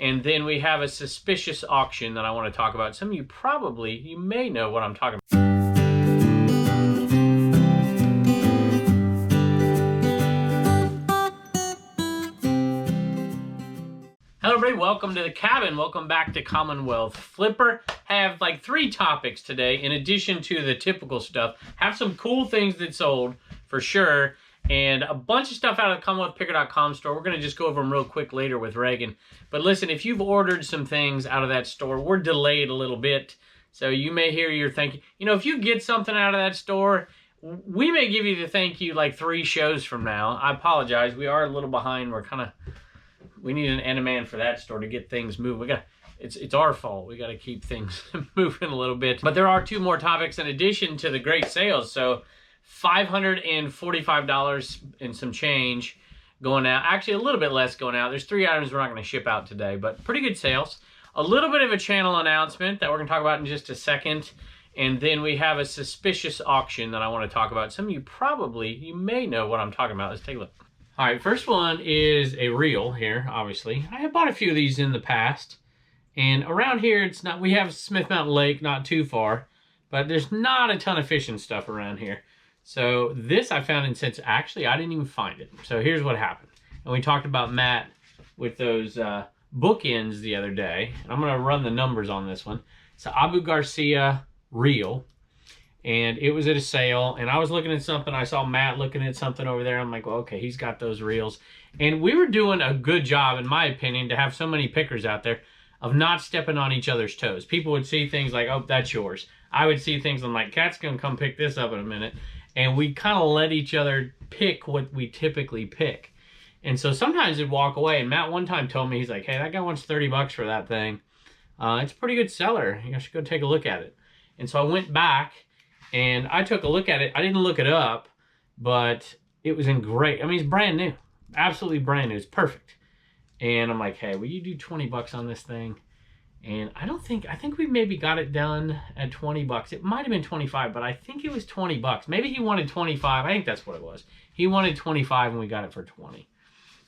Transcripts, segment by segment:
And then we have a suspicious auction that I want to talk about. Some of you may know what I'm talking about. Hello everybody, welcome to the cabin. Welcome back to Commonwealth. Flipper. Have like 3 topics today in addition to the typical stuff. Have some cool things that sold for sure. And a bunch of stuff out of the CommonwealthPicker.com store. We're going to just go over them real quick later with Reagan. But listen, if you've ordered some things out of that store, we're delayed a little bit. So you may hear your thank you. You know, if you get something out of that store, we may give you the thank you like 3 shows from now. I apologize. We are a little behind. We need an end-man for that store to get things moving. It's our fault. We got to keep things moving a little bit. But there are 2 more topics in addition to the great sales. So $545 and some change going out. Actually, a little bit less going out. There's 3 items we're not going to ship out today, but pretty good sales. A little bit of a channel announcement that we're going to talk about in just a second. And then we have a suspicious auction that I want to talk about. Some of you may know what I'm talking about. Let's take a look. All right, first one is a reel here, obviously. I have bought a few of these in the past. And around here, we have Smith Mountain Lake, not too far. But there's not a ton of fishing stuff around here. So this I found in Cincinnati. Actually, I didn't even find it. So here's what happened. And we talked about Matt with those bookends the other day. And I'm going to run the numbers on this one. It's an Abu Garcia reel. And it was at a sale. And I was looking at something. I saw Matt looking at something over there. I'm like, well, okay, he's got those reels. And we were doing a good job, in my opinion, to have so many pickers out there of not stepping on each other's toes. People would see things like, oh, that's yours. I would see things, I'm like, Kat's going to come pick this up in a minute. And we kind of let each other pick what we typically pick. And so sometimes it'd walk away. And Matt one time told me, he's like, hey, that guy wants 30 bucks for that thing. It's a pretty good seller. You should go take a look at it. And so I went back and I took a look at it. I didn't look it up, but it was in great. I mean, it's brand new. Absolutely brand new. It's perfect. And I'm like, hey, will you do 20 bucks on this thing? And I think we maybe got it done at 20 bucks. It might have been 25, but I think it was 20 bucks. Maybe he wanted 25. I think that's what it was. He wanted 25 and we got it for 20.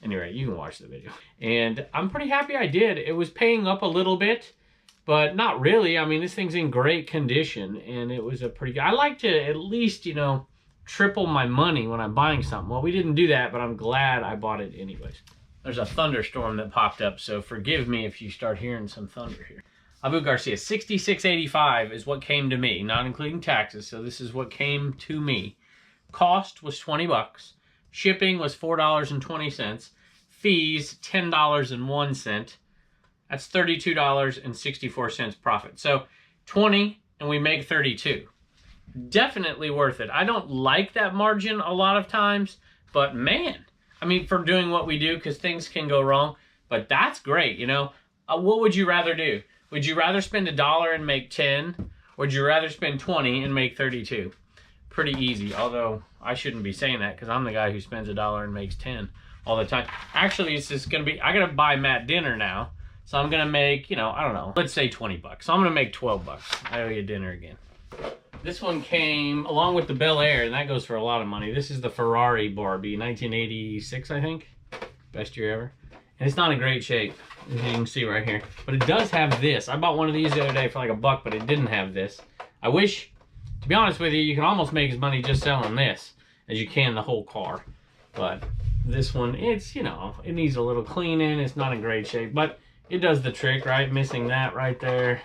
Anyway, you can watch the video. And I'm pretty happy I did. It was paying up a little bit, but not really. I mean, this thing's in great condition and it was a pretty good. I like to at least, triple my money when I'm buying something. Well, we didn't do that, but I'm glad I bought it anyways. There's a thunderstorm that popped up, so forgive me if you start hearing some thunder here. Abu Garcia, $66.85 is what came to me, not including taxes, so this is what came to me. Cost was 20 bucks. Shipping was $4.20. Fees, $10.01. That's $32.64 profit. So 20 and we make 32. Definitely worth it. I don't like that margin a lot of times, but man, I mean, for doing what we do, because things can go wrong, but that's great, What would you rather do? Would you rather spend $1 and make 10? Or would you rather spend 20 and make 32? Pretty easy, although I shouldn't be saying that because I'm the guy who spends $1 and makes 10 all the time. Actually, it's just going to be, I got to buy Matt dinner now, so I'm going to make, I don't know, let's say 20 bucks. So I'm going to make 12 bucks. I owe you dinner again. This one came along with the Bel Air, and that goes for a lot of money. This is the Ferrari Barbie, 1986, I think. Best year ever. And it's not in great shape, as you can see right here. But it does have this. I bought one of these the other day for like $1, but it didn't have this. I wish, to be honest with you, you can almost make as money just selling this as you can the whole car. But this one, it's, it needs a little cleaning. It's not in great shape, but it does the trick, right? Missing that right there.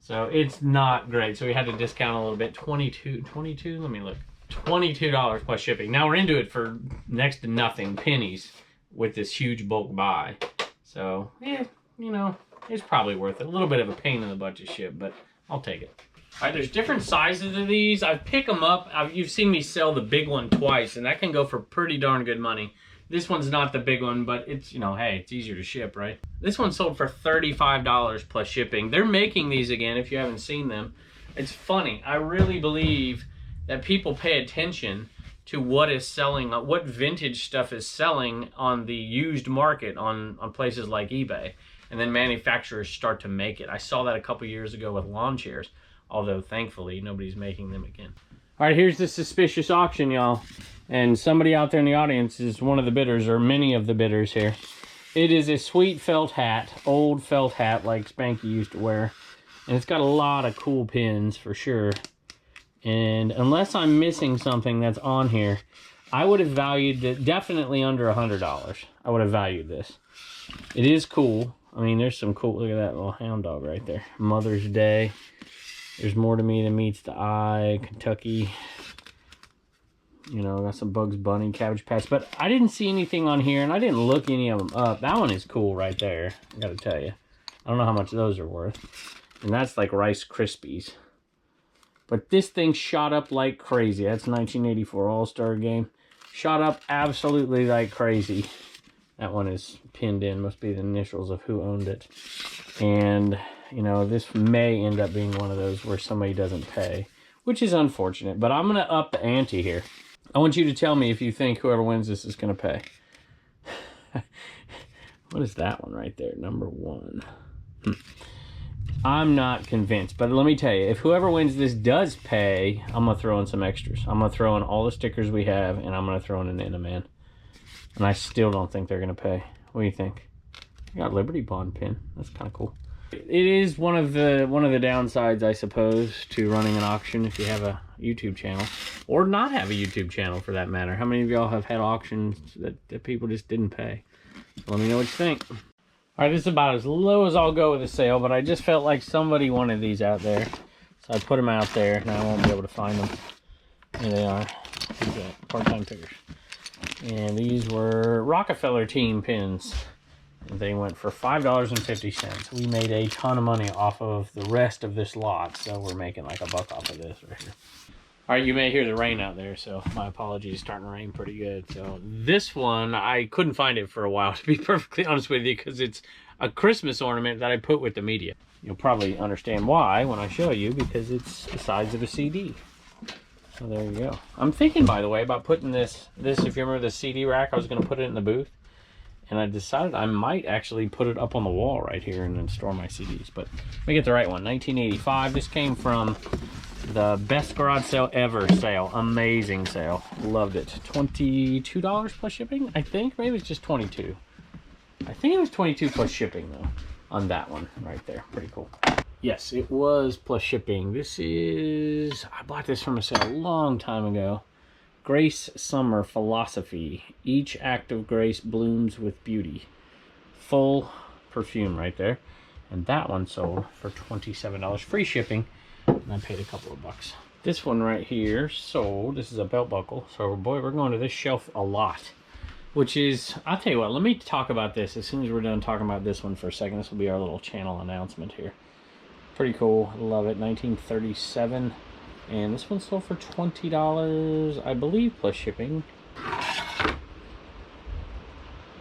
So it's not great. So we had to discount a little bit. $22, let me look. $22 plus shipping. Now we're into it for next to nothing, pennies, with this huge bulk buy. So, yeah, it's probably worth it. A little bit of a pain in the butt to ship, but I'll take it. All right, there's different sizes of these. I pick them up. You've seen me sell the big one twice, and that can go for pretty darn good money. This one's not the big one, but it's, hey, it's easier to ship, right? This one sold for $35 plus shipping. They're making these again if you haven't seen them. It's funny. I really believe that people pay attention to what is selling, what vintage stuff is selling on the used market on places like eBay. And then manufacturers start to make it. I saw that a couple years ago with lawn chairs, although thankfully nobody's making them again. All right, here's the suspicious auction, y'all. And somebody out there in the audience is one of the bidders, or many of the bidders here. It is a sweet felt hat, old felt hat like Spanky used to wear. And it's got a lot of cool pins for sure. And unless I'm missing something that's on here, I would have valued it definitely under $100. I would have valued this. It is cool. I mean, there's some cool, look at that little hound dog right there. Mother's Day. There's more to me than meets the eye. Kentucky. You know, got some Bugs Bunny, Cabbage Patch. But I didn't see anything on here, and I didn't look any of them up. That one is cool right there, I gotta tell you. I don't know how much those are worth. And that's like Rice Krispies. But this thing shot up like crazy. That's 1984 All-Star Game. Shot up absolutely like crazy. That one is pinned in. Must be the initials of who owned it. And, you know, this may end up being one of those where somebody doesn't pay, which is unfortunate. But I'm going to up the ante here. I want you to tell me if you think whoever wins this is going to pay. What is that one right there? Number 1. I'm not convinced, but let me tell you, if whoever wins this does pay, I'm going to throw in some extras. I'm going to throw in all the stickers we have, and I'm going to throw in an Enderman. And I still don't think they're going to pay. What do you think? I got Liberty Bond pin. That's kind of cool. It is one of the downsides, I suppose, to running an auction if you have a YouTube channel. Or not have a YouTube channel, for that matter. How many of y'all have had auctions that people just didn't pay? So let me know what you think. All right, this is about as low as I'll go with the sale, but I just felt like somebody wanted these out there. So I put them out there. Now I won't be able to find them. Here they are. Part-time pickers. And these were Rockefeller team pins. And they went for $5.50. We made a ton of money off of the rest of this lot, so we're making like $1 off of this right here. All right, you may hear the rain out there, so my apologies. It's starting to rain pretty good. So this one, I couldn't find it for a while, to be perfectly honest with you, because it's a Christmas ornament that I put with the media. You'll probably understand why when I show you, because it's the size of a CD. So there you go. I'm thinking, by the way, about putting this, if you remember the CD rack, I was going to put it in the booth. And I decided I might actually put it up on the wall right here and then store my CDs. But let me get the right one. 1985. This came from the best garage sale ever sale. Amazing sale. Loved it. $22 plus shipping, I think. Maybe it's just 22. I think it was 22 plus shipping, though, on that one right there. Pretty cool. Yes, it was plus shipping. This is... I bought this from a sale a long time ago. Grace Summer Philosophy. Each act of grace blooms with beauty. Full perfume right there. And that one sold for $27. Free shipping. And I paid a couple of bucks. This one right here sold. This is a belt buckle. So, boy, we're going to this shelf a lot. Which is, I'll tell you what, let me talk about this as soon as we're done talking about this one for a second. This will be our little channel announcement here. Pretty cool. Love it. 1937. And this one sold for $20, I believe, plus shipping.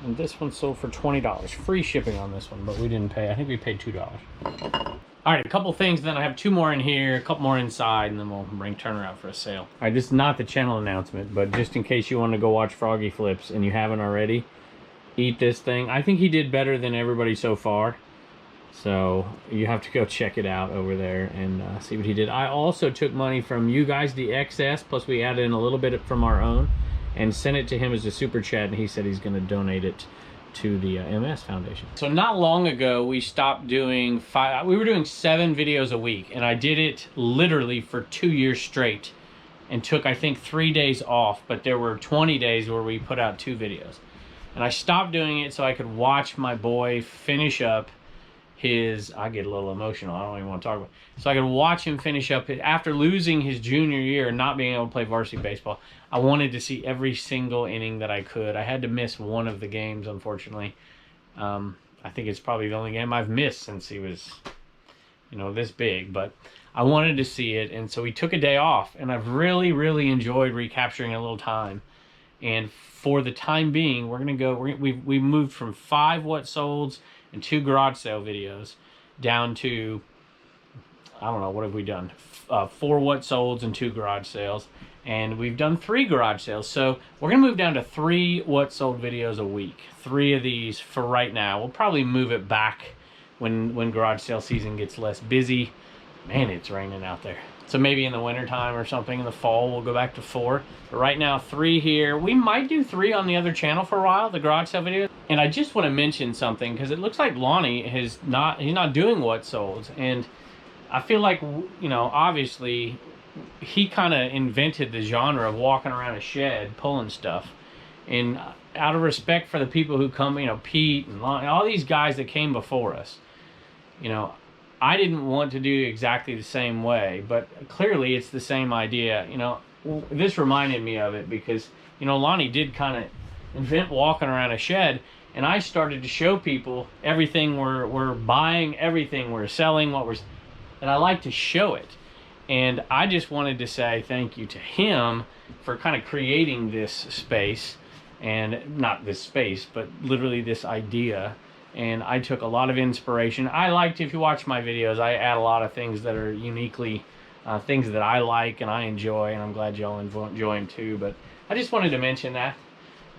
And this one sold for $20. Free shipping on this one, but we didn't pay. I think we paid $2. All right, a couple things. Then I have 2 more in here, a couple more inside, and then we'll bring Turner out for a sale. All right, this is not the channel announcement, but just in case you want to go watch Froggy Flips and you haven't already, eat this thing. I think he did better than everybody so far. So you have to go check it out over there and see what he did. I also took money from you guys, the excess, plus we added in a little bit from our own, and sent it to him as a super chat, and he said he's going to donate it to the MS Foundation. So not long ago, we stopped doing we were doing 7 videos a week, and I did it literally for 2 years straight, and took, I think, 3 days off, but there were 20 days where we put out 2 videos. And I stopped doing it so I could watch my boy finish up his, I get a little emotional, I don't even want to talk about it. So I could watch him finish up after losing his junior year and not being able to play varsity baseball. I wanted to see every single inning that I could. I had to miss one of the games, unfortunately. I think it's probably the only game I've missed since he was, you know, this big, but I wanted to see it, and so we took a day off, and I've really, really enjoyed recapturing a little time. And for the time being, we're gonna go, we moved from 5 what solds and 2 garage sale videos down to, I don't know, what have we done? 4 what solds and 2 garage sales. And we've done 3 garage sales. So we're gonna move down to 3 what sold videos a week. 3 of these for right now. We'll probably move it back when garage sale season gets less busy. Man, it's raining out there. So maybe in the wintertime or something, in the fall, we'll go back to 4. But right now, 3 here. We might do 3 on the other channel for a while, the garage sale video. And I just want to mention something, because it looks like Lonnie he's not doing what sold. And I feel like, you know, obviously he kind of invented the genre of walking around a shed pulling stuff. And out of respect for the people who come, you know, Pete and Lonnie, all these guys that came before us, you know, I didn't want to do exactly the same way, but clearly it's the same idea. You know, this reminded me of it because, you know, Lonnie did kind of invent walking around a shed, and I started to show people everything we're buying, everything we're selling, and I like to show it. And I just wanted to say thank you to him for kind of creating this space, and not this space, but literally this idea. And I took a lot of inspiration. I liked, if you watch my videos, I add a lot of things that are uniquely things that I like and I enjoy, and I'm glad y'all enjoy them too. But I just wanted to mention that.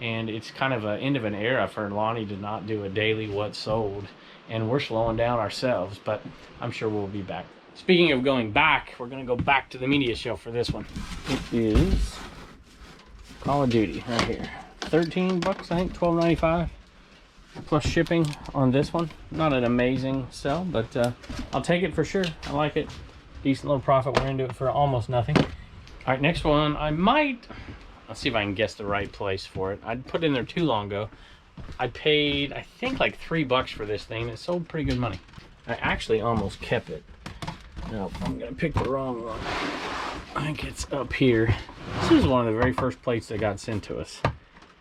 And it's kind of an end of an era for Lonnie to not do a daily what sold, and we're slowing down ourselves, but I'm sure we'll be back. Speaking of going back, we're going to go back to the media show for this one. It is Call of Duty right here. 13 bucks, I think, $12.95 plus shipping on this one. Not an amazing sell, but I'll take it for sure. I like it. Decent little profit. We're into it for almost nothing. All right, next one. Let's see if I can guess the right place for it. I put it in there too long ago. I paid, I think, like $3 for this thing. It sold pretty good money. I actually almost kept it. No, I'm gonna pick the wrong one. I think it's up here. This is one of the very first plates that got sent to us,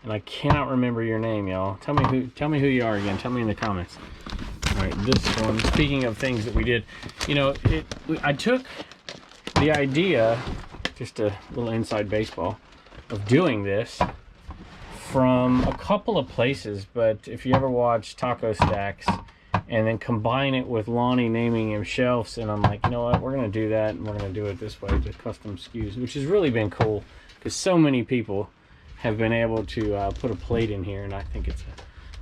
and I cannot remember your name, y'all. Tell me who you are again. Tell me in the comments. All right, this one. Speaking of things that we did, you know, I took the idea, just a little inside baseball, of doing this from a couple of places. But if you ever watch Taco Stacks, and then combine it with Lonnie naming him Shelves, and I'm like, you know what, we're going to do that, and we're going to do it this way, just custom SKUs, which has really been cool, because so many people have been able to put a plate in here, and I think it's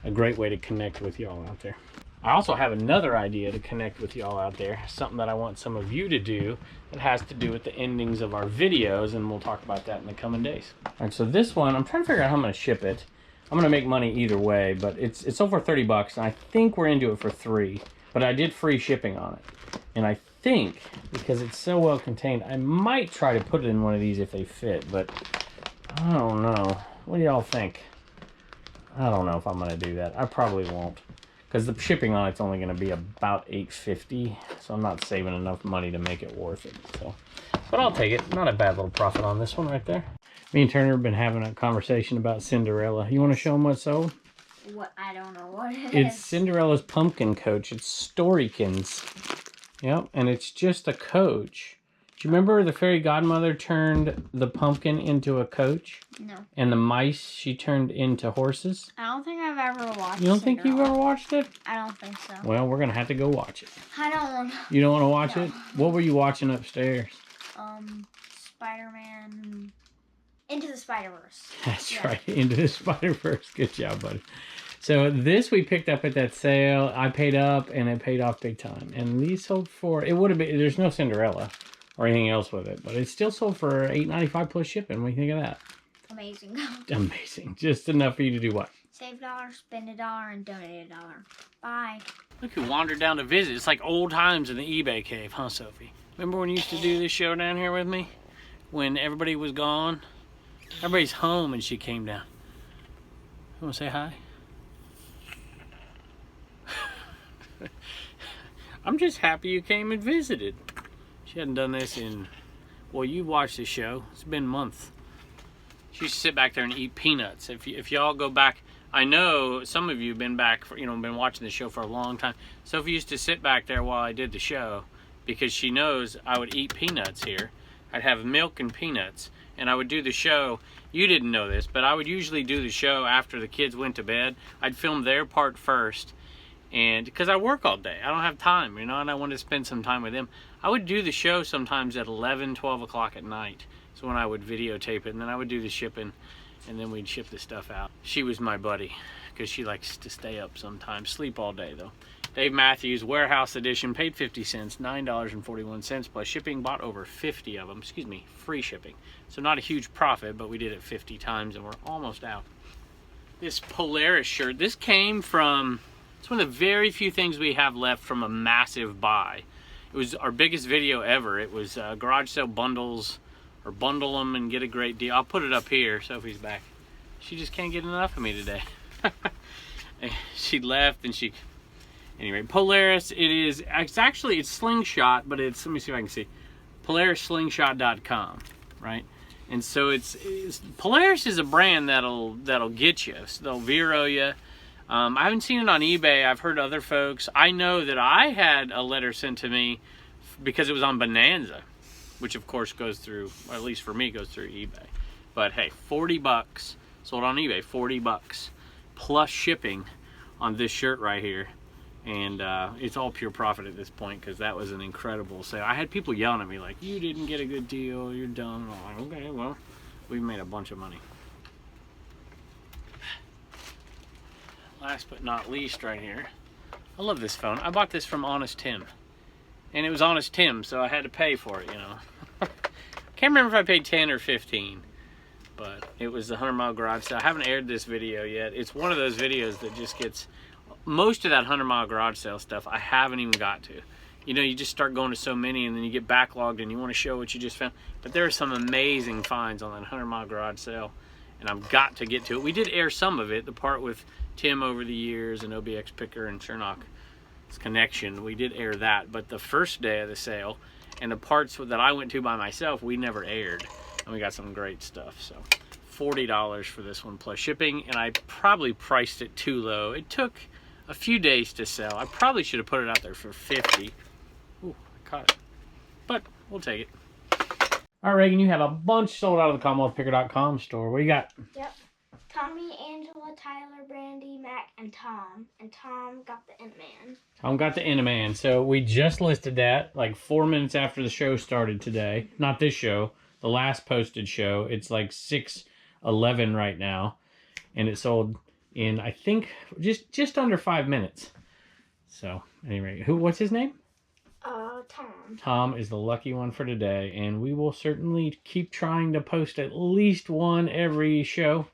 a great way to connect with y'all out there. I also have another idea to connect with y'all out there, something that I want some of you to do that has to do with the endings of our videos, and we'll talk about that in the coming days. All right, so this one, I'm trying to figure out how I'm going to ship it. I'm gonna make money either way, but it's over 30 bucks, and I think we're into it for $3. But I did free shipping on it, and I think because it's so well contained, I might try to put it in one of these if they fit. But I don't know. What do y'all think? I don't know if I'm gonna do that. I probably won't, because the shipping on it's only gonna be about $8.50, so I'm not saving enough money to make it worth it. So, but I'll take it. Not a bad little profit on this one right there. Me and Turner have been having a conversation about Cinderella. You want to show them what's sold? What? I don't know what it is. It's Cinderella's pumpkin coach. It's Storykins. Yep, and it's just a coach. Do you remember the fairy godmother turned the pumpkin into a coach? No. And the mice she turned into horses? I don't think I've ever watched it. You don't think you've ever watched it? I don't think so. Well, we're going to have to go watch it. I don't want to. You don't want to watch it? What were you watching upstairs? Spider-Man... Into the Spider-Verse. That's right, Into the Spider-Verse. Good job, buddy. So this we picked up at that sale. I paid up, and it paid off big time. And these sold for, it would have been, there's no Cinderella or anything else with it, but it still sold for $8.95 plus shipping. What do you think of that? Amazing. Amazing. Just enough for you to do what? Save $1, spend $1, and donate $1. Bye. Look who wandered down to visit. It's like old times in the eBay cave, huh, Sophie? Remember when you used to do this show down here with me? When everybody was gone? Everybody's home and she came down. You want to say hi? I'm just happy you came and visited. She hadn't done this in, well, you watched the show. It's been months. She used to sit back there and eat peanuts. If y'all go back, I know some of you have been back, for, been watching the show for a long time. Sophie used to sit back there while I did the show because she knows I would eat peanuts here. I'd have milk and peanuts. And I would do the show. You didn't know this, but I would usually do the show after the kids went to bed. I'd film their part first, and because I work all day, I don't have time, and I want to spend some time with them. I would do the show sometimes at 11, 12 o'clock at night. So when I would videotape it, and then I would do the shipping, and then we'd ship the stuff out. She was my buddy, because she likes to stay up sometimes. Sleep all day, though. Dave Matthews, Warehouse Edition, paid 50 cents, $9.41 plus shipping, bought over 50 of them, free shipping. So not a huge profit, but we did it 50 times and we're almost out. this Polaris shirt. This came from, it's one of the very few things we have left from a massive buy. It was our biggest video ever. It was garage sale bundles, or bundle them and get a great deal. I'll put it up here. Sophie's back. She just can't get enough of me today. She left and she, anyway, Polaris, it's actually Slingshot, but it's, let me see if I can see, PolarisSlingshot.com, right? And so it's Polaris is a brand that'll get you. So they'll Vero you. I haven't seen it on eBay. I've heard other folks. I know that I had a letter sent to me because it was on Bonanza, which of course goes through, or at least for me, goes through eBay. But hey, 40 bucks sold on eBay, 40 bucks plus shipping on this shirt right here. And it's all pure profit at this point because that was an incredible sale. I had people yelling at me like, you didn't get a good deal, you're dumb. I'm like, okay, well, we made a bunch of money. Last but not least right here, I love this phone. I bought this from Honest Tim. And it was Honest Tim, so I had to pay for it, you know. Can't remember if I paid 10 or 15. But it was the 100 Mile Garage Sale. I haven't aired this video yet. It's one of those videos that just gets, most of that 100 Mile Garage Sale stuff I haven't even got to. You know, you just start going to so many and then you get backlogged and you want to show what you just found. But there are some amazing finds on that 100 Mile Garage Sale. And I've got to get to it. We did air some of it, the part with Tim over the years and OBX Picker and Chernock's connection. We did air that. But the first day of the sale and the parts that I went to by myself, we never aired. And we got some great stuff. So $40 for this one plus shipping. And I probably priced it too low. It took a few days to sell. I probably should have put it out there for 50. Ooh, I caught it. But we'll take it. All right, Reagan, you have a bunch sold out of the CommonwealthPicker.com store. What do you got? Yep. Tommy, Angela, Tyler, Brandy, Mac, and Tom. And Tom got the Ant-Man. Tom got the Ant-Man. So we just listed that like 4 minutes after the show started today. Not this show. The last posted show. It's like 6:11 right now. And it sold in, I think, just under 5 minutes. So, anyway, what's his name? Tom. Tom is the lucky one for today, and we will certainly keep trying to post at least one every show,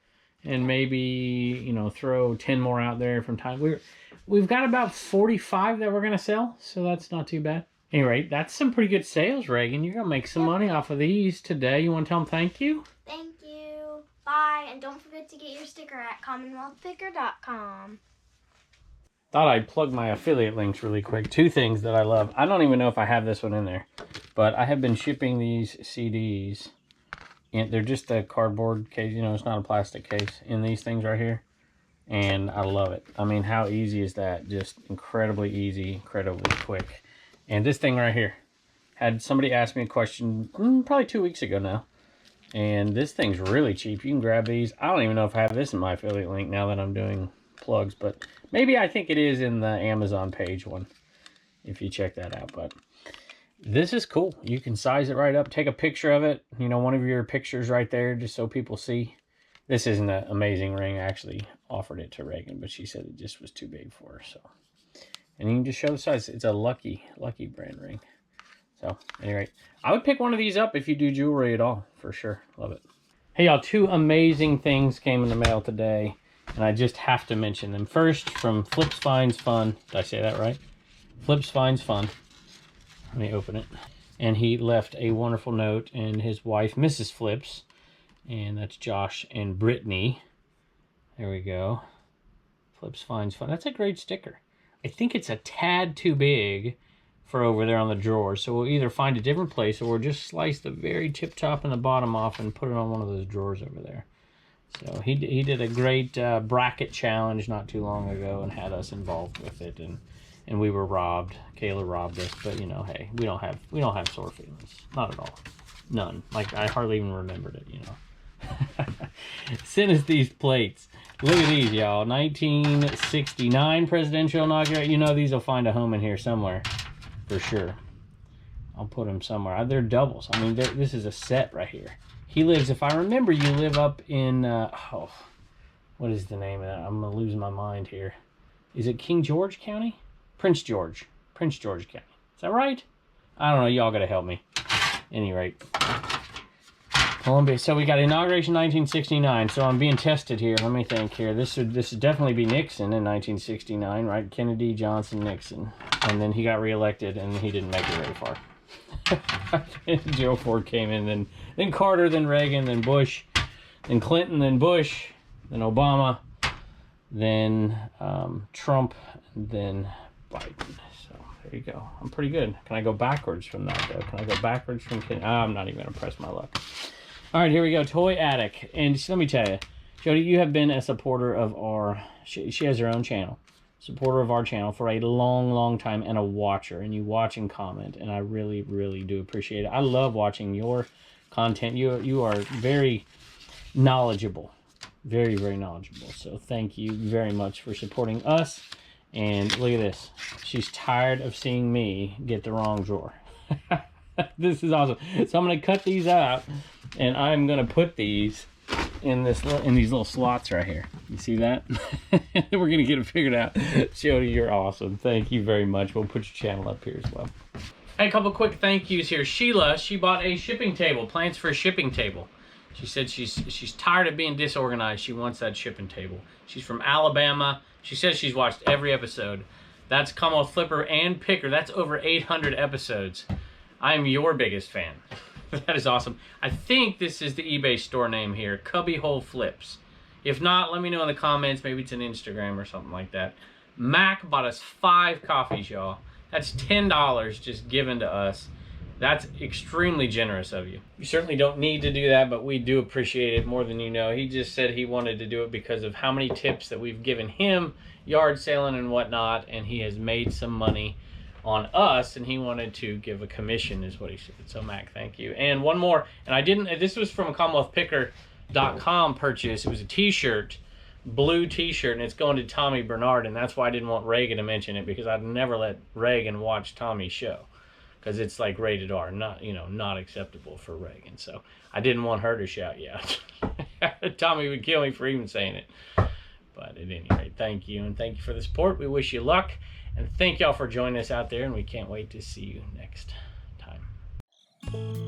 and maybe, you know, throw 10 more out there from time. We've got about 45 that we're gonna sell, so that's not too bad. Anyway, that's some pretty good sales, Reagan. You're gonna make some money off of these today. You want to tell them thank you? Thank you. Bye, and don't forget to get your sticker at CommonwealthPicker.com. Thought I'd plug my affiliate links really quick. 2 things that I love. I don't even know if I have this one in there, but I have been shipping these CDs. And they're just a cardboard case, you know, it's not a plastic case, in these things right here. And I love it. I mean, how easy is that? Just incredibly easy, incredibly quick. And this thing right here, had somebody ask me a question probably 2 weeks ago now. And this thing's really cheap. You can grab these. I don't even know if I have this in my affiliate link now that I'm doing plugs, but maybe I think it is in the Amazon page one, if you check that out. But this is cool. You can size it right up, take a picture of it, you know, one of your pictures right there, just so people see. This isn't an amazing ring. I actually offered it to Reagan, but she said it just was too big for her. So, and you can just show the size. It's a lucky brand ring. So anyway, I would pick one of these up if you do jewelry at all, for sure. Love it. Hey y'all, 2 amazing things came in the mail today, and I just have to mention them. First, from Flips Finds Fun. Did I say that right? Flips Finds Fun. Let me open it. And he left a wonderful note, and his wife, Mrs. Flips, and that's Josh and Brittany. There we go. Flips Finds Fun. That's a great sticker. I think it's a tad too big for over there on the drawer, so we'll either find a different place or we'll just slice the very tip top and the bottom off and put it on one of those drawers over there. So he did a great bracket challenge not too long ago and had us involved with it, and we were robbed. Kayla robbed us, but you know, hey, we don't have sore feelings, not at all, none. Like I hardly even remembered it, you know. Sent us these plates. Look at these, y'all. 1969 presidential inauguration. You know, these will find a home in here somewhere, for sure. I'll put them somewhere. They're doubles. I mean, this is a set right here. He lives, if I remember, you live up in, what is the name of that? I'm going to lose my mind here. Is it King George County? Prince George County. Is that right? I don't know. Y'all got to help me. At any rate, Columbia. So we got inauguration 1969. So I'm being tested here. Let me think here. This would definitely be Nixon in 1969, right? Kennedy, Johnson, Nixon, and then he got reelected, and he didn't make it very far. Gerald Ford came in, then Carter, then Reagan, then Bush, then Clinton, then Bush, then Obama, then Trump, then Biden. So there you go. I'm pretty good. Can I go backwards from that, though? Can I go backwards from Kennedy? I'm not even going to press my luck. All right, here we go. Toy Attic. And just let me tell you, Jody, you have been a supporter of our... She has her own channel. Supporter of our channel for a long time, and a watcher, and you watch and comment, and I really do appreciate it. I love watching your content. You are very knowledgeable, very knowledgeable, so thank you very much for supporting us. And look at this, she's tired of seeing me get the wrong drawer. This is awesome. So I'm going to cut these out, and I'm going to put these in these little slots right here. You see that? We're gonna get it figured out. Jody, you're awesome. Thank you very much. We'll put your channel up here as well. Hey, a couple quick thank yous here. Sheila, she bought a shipping table. Plans for a shipping table. She said she's tired of being disorganized. She wants that shipping table. She's from Alabama. She says she's watched every episode. That's Commonwealth Flipper and Picker. That's over 800 episodes. I'm your biggest fan. That is awesome. I think this is the eBay store name here, Cubbyhole Flips. If not, let me know in the comments. Maybe it's an Instagram or something like that. Mac bought us 5 coffees, y'all. That's $10 just given to us. That's extremely generous of you. You certainly don't need to do that, but we do appreciate it more than you know. He just said he wanted to do it because of how many tips that we've given him, yard selling and whatnot, and he has made some money on us, and he wanted to give a commission, is what he said. So Mac, thank you. And one more, and I didn't, this was from a CommonwealthPicker.com purchase. It was a t-shirt, blue t-shirt, and it's going to Tommy Bernard, and that's why I didn't want Reagan to mention it, because I'd never let Reagan watch Tommy's show, because it's like rated R, not, you know, not acceptable for Reagan. So I didn't want her to shout you out. Tommy would kill me for even saying it. But at any rate, thank you, and thank you for the support. We wish you luck. And thank y'all for joining us out there, and we can't wait to see you next time.